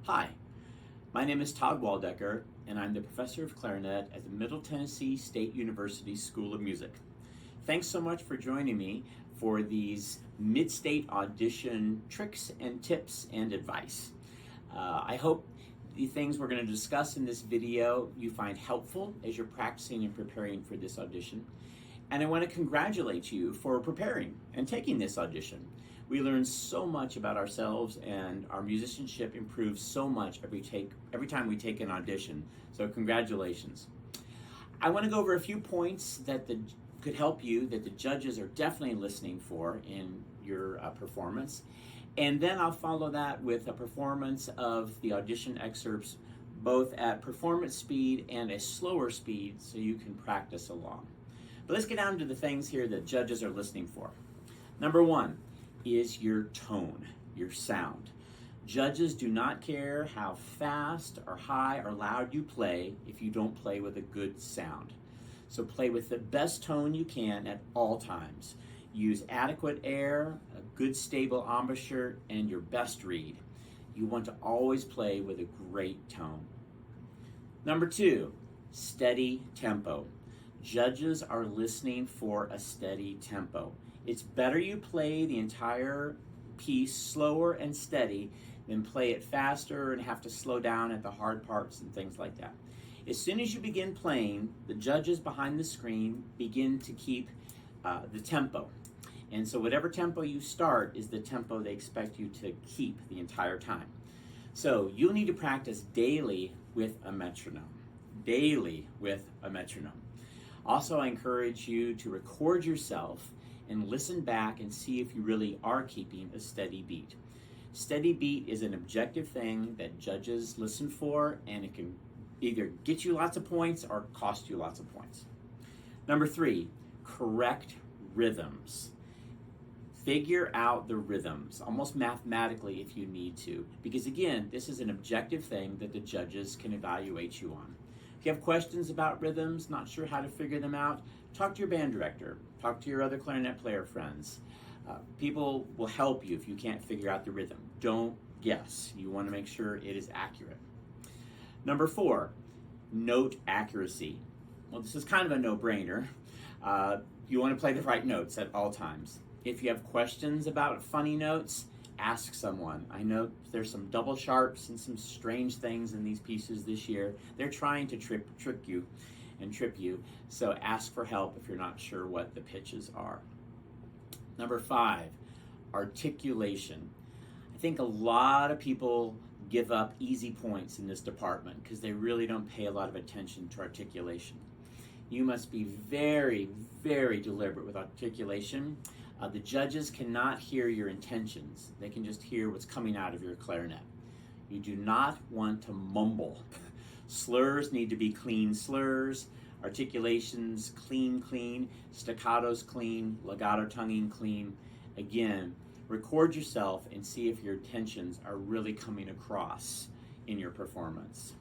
Hi, my name is Todd Waldecker, and I'm the professor of clarinet at the Middle Tennessee State University School of Music. Thanks so much for joining me for these mid-state audition tricks and tips and advice. I hope the things we're going to discuss in this video you find helpful as you're practicing and preparing for this audition. And I want to congratulate you for preparing and taking this audition. We learn so much about ourselves, and our musicianship improves so much every time we take an audition. So congratulations. I want to go over a few points that could help you, that the judges are definitely listening for in your performance. And then I'll follow that with a performance of the audition excerpts, both at performance speed and a slower speed, so you can practice along. But let's get down to the things here that judges are listening for. Number one is your tone, your sound. Judges do not care how fast or high or loud you play if you don't play with a good sound. So play with the best tone you can at all times. Use adequate air, a good stable embouchure, and your best reed. You want to always play with a great tone. Number two, steady tempo. Judges are listening for a steady tempo. It's better you play the entire piece slower and steady than play it faster and have to slow down at the hard parts and things like that. As soon as you begin playing, the judges behind the screen begin to keep the tempo. And so whatever tempo you start is the tempo they expect you to keep the entire time. So you'll need to practice daily with a metronome. Daily with a metronome. Also, I encourage you to record yourself and listen back and see if you really are keeping a steady beat. Steady beat is an objective thing that judges listen for, and it can either get you lots of points or cost you lots of points. Number three, correct rhythms. Figure out the rhythms, almost mathematically if you need to, because again, this is an objective thing that the judges can evaluate you on. If you have questions about rhythms, not sure how to figure them out, talk to your band director, talk to your other clarinet player friends. People will help you if you can't figure out the rhythm. Don't guess. You want to make sure it is accurate. Number four, note accuracy. Well, this is kind of a no-brainer. You want to play the right notes at all times. If you have questions about funny notes, ask someone. I know there's some double sharps and some strange things in these pieces this year. They're trying to trick you and trip you, so ask for help if you're not sure what the pitches are. Number five, articulation. I think a lot of people give up easy points in this department because they really don't pay a lot of attention to articulation. You must be very, very deliberate with articulation. The judges cannot hear your intentions. They can just hear what's coming out of your clarinet. You do not want to mumble. Slurs need to be clean slurs, articulations clean, staccatos clean, legato tonguing clean. Again, record yourself and see if your intentions are really coming across in your performance.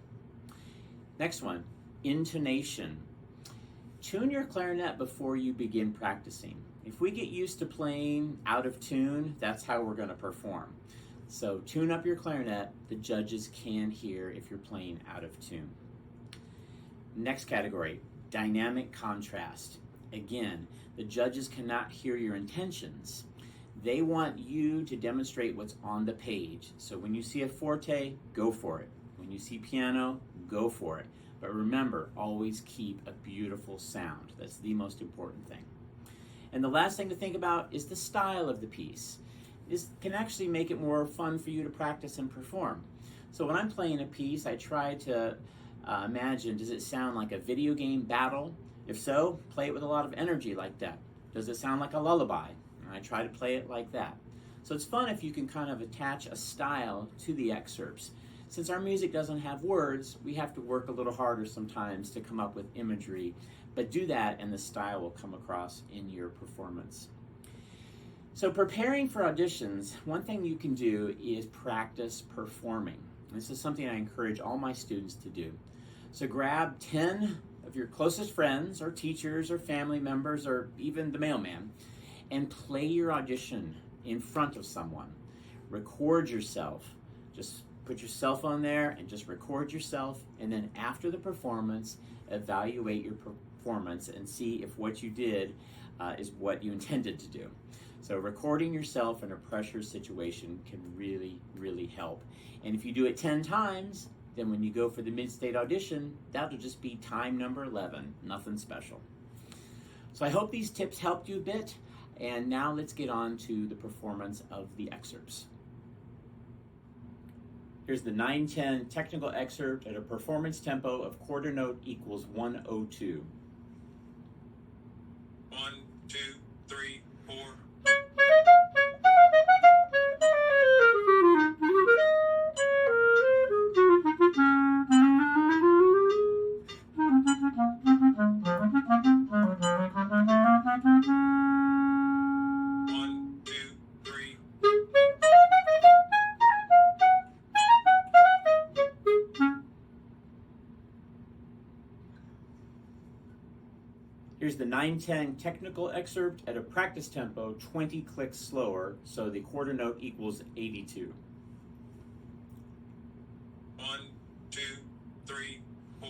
Next one, intonation. Tune your clarinet before you begin practicing. If we get used to playing out of tune, that's how we're going to perform. So tune up your clarinet. The judges can hear if you're playing out of tune. Next category, dynamic contrast. Again, the judges cannot hear your intentions. They want you to demonstrate what's on the page. So when you see a forte, go for it. When you see piano, go for it. But remember, always keep a beautiful sound. That's the most important thing. And the last thing to think about is the style of the piece. This can actually make it more fun for you to practice and perform. So when I'm playing a piece, I try to imagine, does it sound like a video game battle? If so, play it with a lot of energy like that. Does it sound like a lullaby? And I try to play it like that. So it's fun if you can kind of attach a style to the excerpts. Since our music doesn't have words, we have to work a little harder sometimes to come up with imagery, but do that and the style will come across in your performance. So preparing for auditions, one thing you can do is practice performing. This is something I encourage all my students to do. So grab 10 of your closest friends or teachers or family members or even the mailman and play your audition in front of someone. Record yourself. Just put your cell phone there and just record yourself, and then after the performance, evaluate your performance and see if what you did is what you intended to do. So recording yourself in a pressure situation can really, really help. And if you do it 10 times, then when you go for the mid-state audition, that'll just be time number 11, nothing special. So I hope these tips helped you a bit, and now let's get on to the performance of the excerpts. Here's the 9-10 technical excerpt at a performance tempo of quarter note equals 102. 1, 2, 3, 4. Here's the 9-10 technical excerpt at a practice tempo 20 clicks slower, so the quarter note equals 82. 1, 2, 3, 4.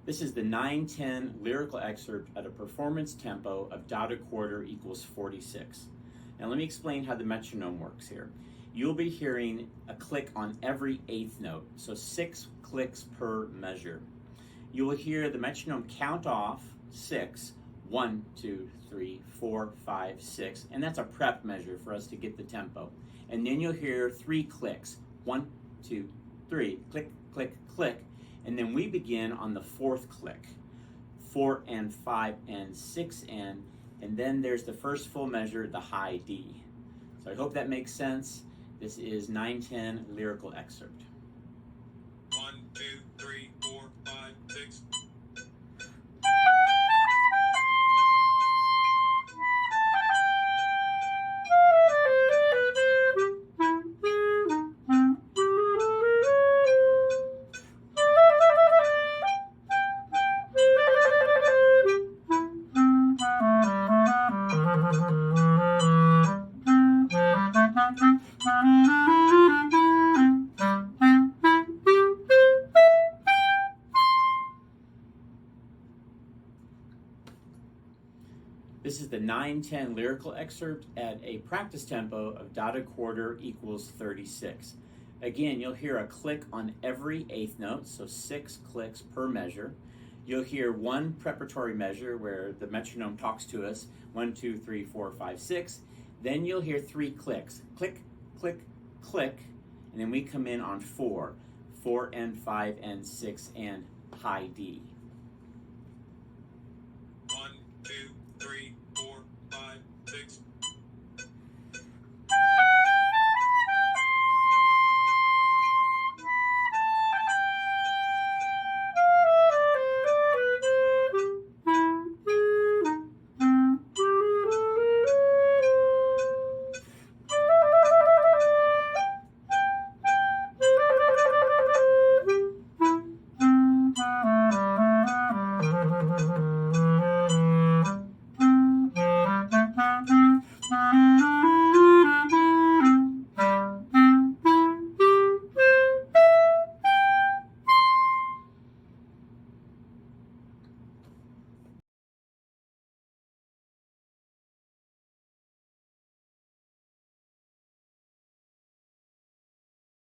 This is the 9-10 lyrical excerpt at a performance tempo of dotted quarter equals 46. Now let me explain how the metronome works here. You'll be hearing a click on every eighth note, so 6 clicks per measure. You will hear the metronome count off 6, 1, 2, 3, 4, 5, 6, and that's a prep measure for us to get the tempo. And then you'll hear 3 clicks, 1, 2, 3, click, click, click. And then we begin on the 4th click, 4 and 5 and 6 and then there's the first full measure, the high D. So I hope that makes sense. This is 9-10 lyrical excerpt. 1, 2, 3, 4, 5, 6. This is the 9-10 lyrical excerpt at a practice tempo of dotted quarter equals 36. Again, you'll hear a click on every eighth note, so 6 clicks per measure. You'll hear 1 preparatory measure where the metronome talks to us, 1, 2, 3, 4, 5, 6. Then you'll hear 3 clicks, click, click, click, and then we come in on 4, 4 and 5 and 6 and high D. 1, 2, 3.